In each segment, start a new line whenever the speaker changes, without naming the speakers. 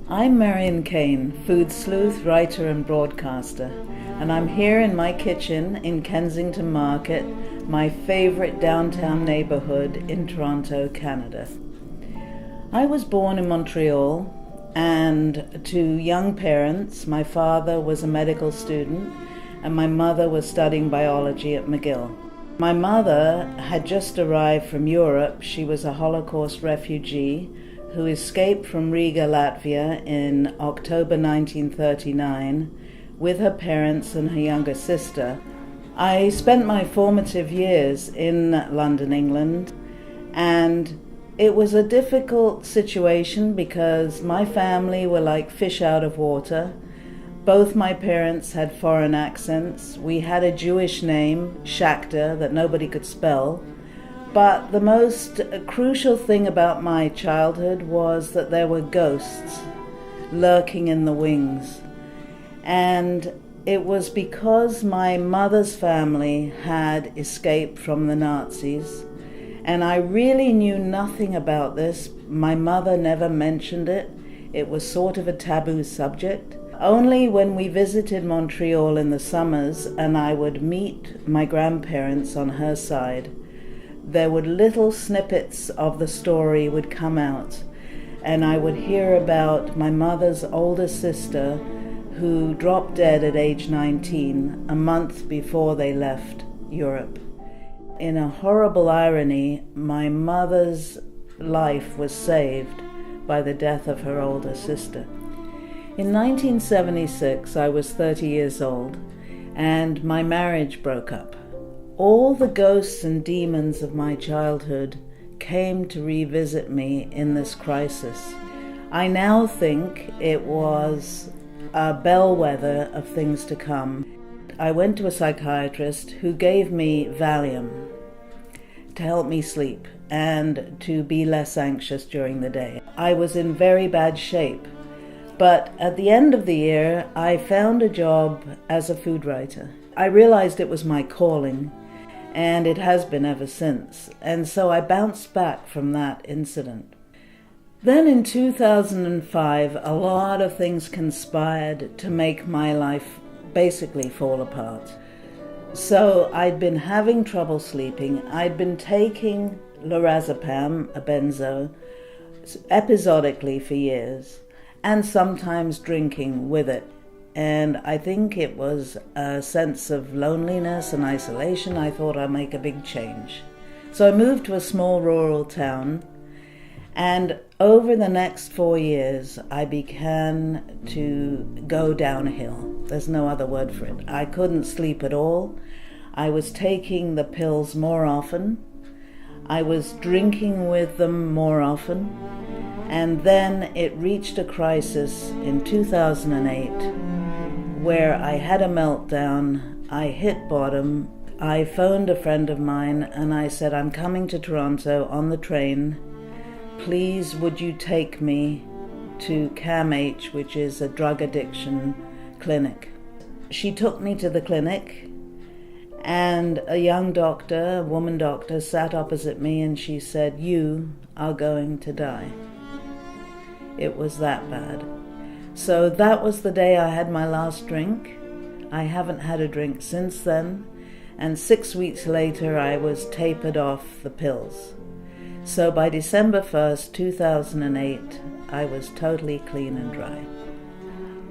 I'm Marion Kane, food sleuth, writer and broadcaster, and I'm here in my kitchen in Kensington Market, my favorite downtown neighborhood in Toronto, Canada. I was born in Montreal, and to young parents, my father was a medical student and my mother was studying biology at McGill. My mother had just arrived from Europe. She was a Holocaust refugee who escaped from Riga, Latvia in October 1939 with her parents and her younger sister. I spent my formative years in London, England, and it was a difficult situation because my family were like fish out of water. Both my parents had foreign accents. We had a Jewish name, Shakhtar, that nobody could spell. But the most crucial thing about my childhood was that there were ghosts lurking in the wings. And it was because my mother's family had escaped from the Nazis. And I really knew nothing about this. My mother never mentioned it. It was sort of a taboo subject. Only when we visited Montreal in the summers and I would meet my grandparents on her side, there would little snippets of the story would come out. And I would hear about my mother's older sister who dropped dead at age 19, a month before they left Europe. In a horrible irony, my mother's life was saved by the death of her older sister. In 1976, I was 30 years old, and my marriage broke up. All the ghosts and demons of my childhood came to revisit me in this crisis. I now think it was a bellwether of things to come. I went to a psychiatrist who gave me Valium to help me sleep and to be less anxious during the day. I was in very bad shape, but at the end of the year, I found a job as a food writer. I realized it was my calling, and it has been ever since, and so I bounced back from that incident. Then in 2005, a lot of things conspired to make my life basically fall apart. So I'd been having trouble sleeping. I'd been taking lorazepam, a benzo, episodically for years, and sometimes drinking with it. And I think it was a sense of loneliness and isolation. I thought I'd make a big change. So I moved to a small rural town, and over the next 4 years, I began to go downhill. There's no other word for it. I couldn't sleep at all. I was taking the pills more often. I was drinking with them more often. And then it reached a crisis in 2008 where I had a meltdown. I hit bottom. I phoned a friend of mine and I said, I'm coming to Toronto on the train. Please, would you take me to CAMH, which is a drug addiction clinic? She took me to the clinic, and a young doctor, a woman doctor, sat opposite me and she said, you are going to die. It was that bad. So that was the day I had my last drink. I haven't had a drink since then, and 6 weeks later I was tapered off the pills. So by December 1st, 2008, I was totally clean and dry.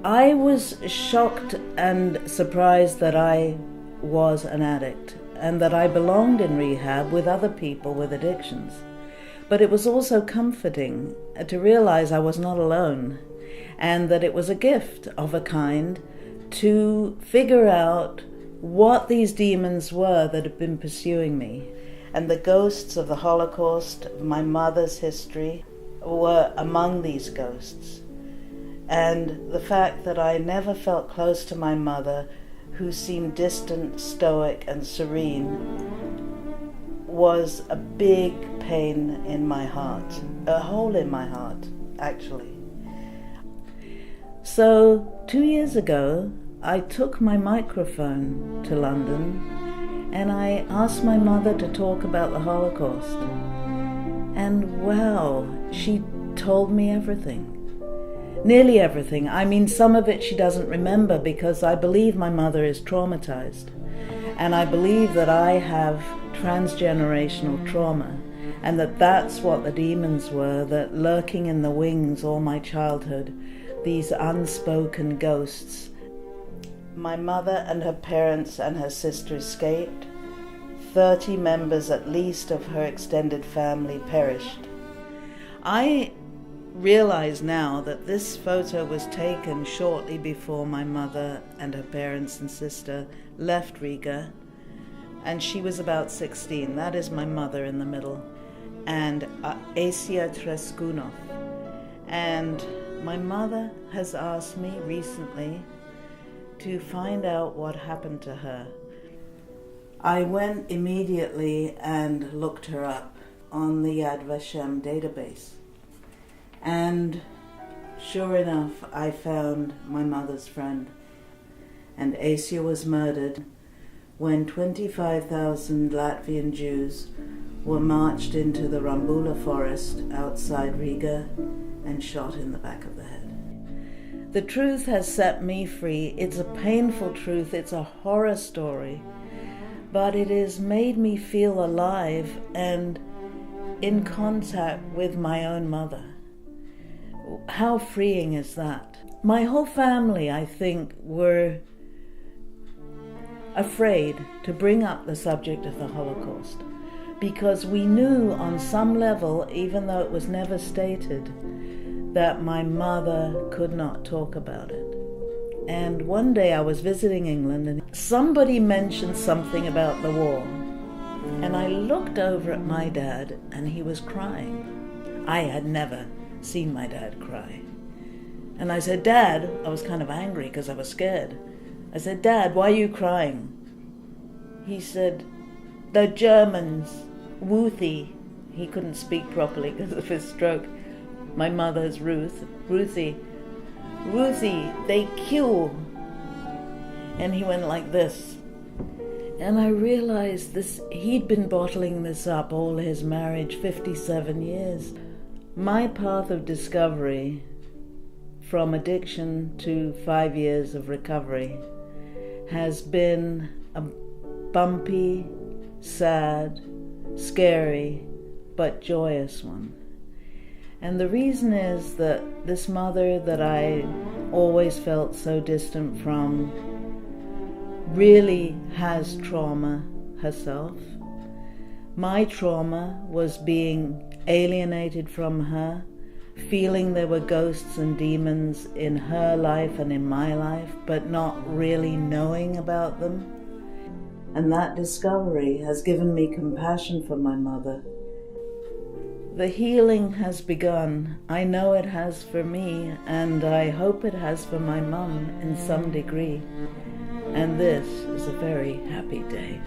I was shocked and surprised that I was an addict and that I belonged in rehab with other people with addictions. But it was also comforting to realize I was not alone and that it was a gift of a kind to figure out what these demons were that had been pursuing me. And the ghosts of the Holocaust, my mother's history, were among these ghosts. And the fact that I never felt close to my mother, who seemed distant, stoic, and serene, was a big pain in my heart, a hole in my heart, actually. So 2 years ago, I took my microphone to London and I asked my mother to talk about the Holocaust. And wow, she told me everything. Nearly everything. I mean, some of it she doesn't remember because I believe my mother is traumatized. And I believe that I have transgenerational trauma, and that that's what the demons were, that lurking in the wings all my childhood, these unspoken ghosts. My mother and her parents and her sister escaped. 30 members at least of her extended family perished. I realize now that this photo was taken shortly before my mother and her parents and sister left Riga, and she was about 16. That is my mother in the middle, and Asia Treskunov. And my mother has asked me recently to find out what happened to her. I went immediately and looked her up on the Yad Vashem database. And sure enough, I found my mother's friend. And Asia was murdered when 25,000 Latvian Jews were marched into the Rambula forest outside Riga and shot in the back of the head. The truth has set me free. It's a painful truth. It's a horror story. But it has made me feel alive and in contact with my own mother. How freeing is that? My whole family, I think, were afraid to bring up the subject of the Holocaust because we knew on some level, even though it was never stated, that my mother could not talk about it. And one day I was visiting England and somebody mentioned something about the war. And I looked over at my dad and he was crying. I had never seen my dad cry. And I said, Dad, I was kind of angry because I was scared. I said, Dad, why are you crying? He said, the Germans, Ruthie. He couldn't speak properly because of his stroke. My mother's Ruthie, they kill. And he went like this. And I realized this, he'd been bottling this up all his marriage, 57 years. My path of discovery, from addiction to 5 years of recovery, has been a bumpy, sad, scary, but joyous one. And the reason is that this mother that I always felt so distant from really has trauma herself. My trauma was being alienated from her, feeling there were ghosts and demons in her life and in my life, but not really knowing about them. And that discovery has given me compassion for my mother. The healing has begun. I know it has for me, and I hope it has for my mum in some degree. And this is a very happy day.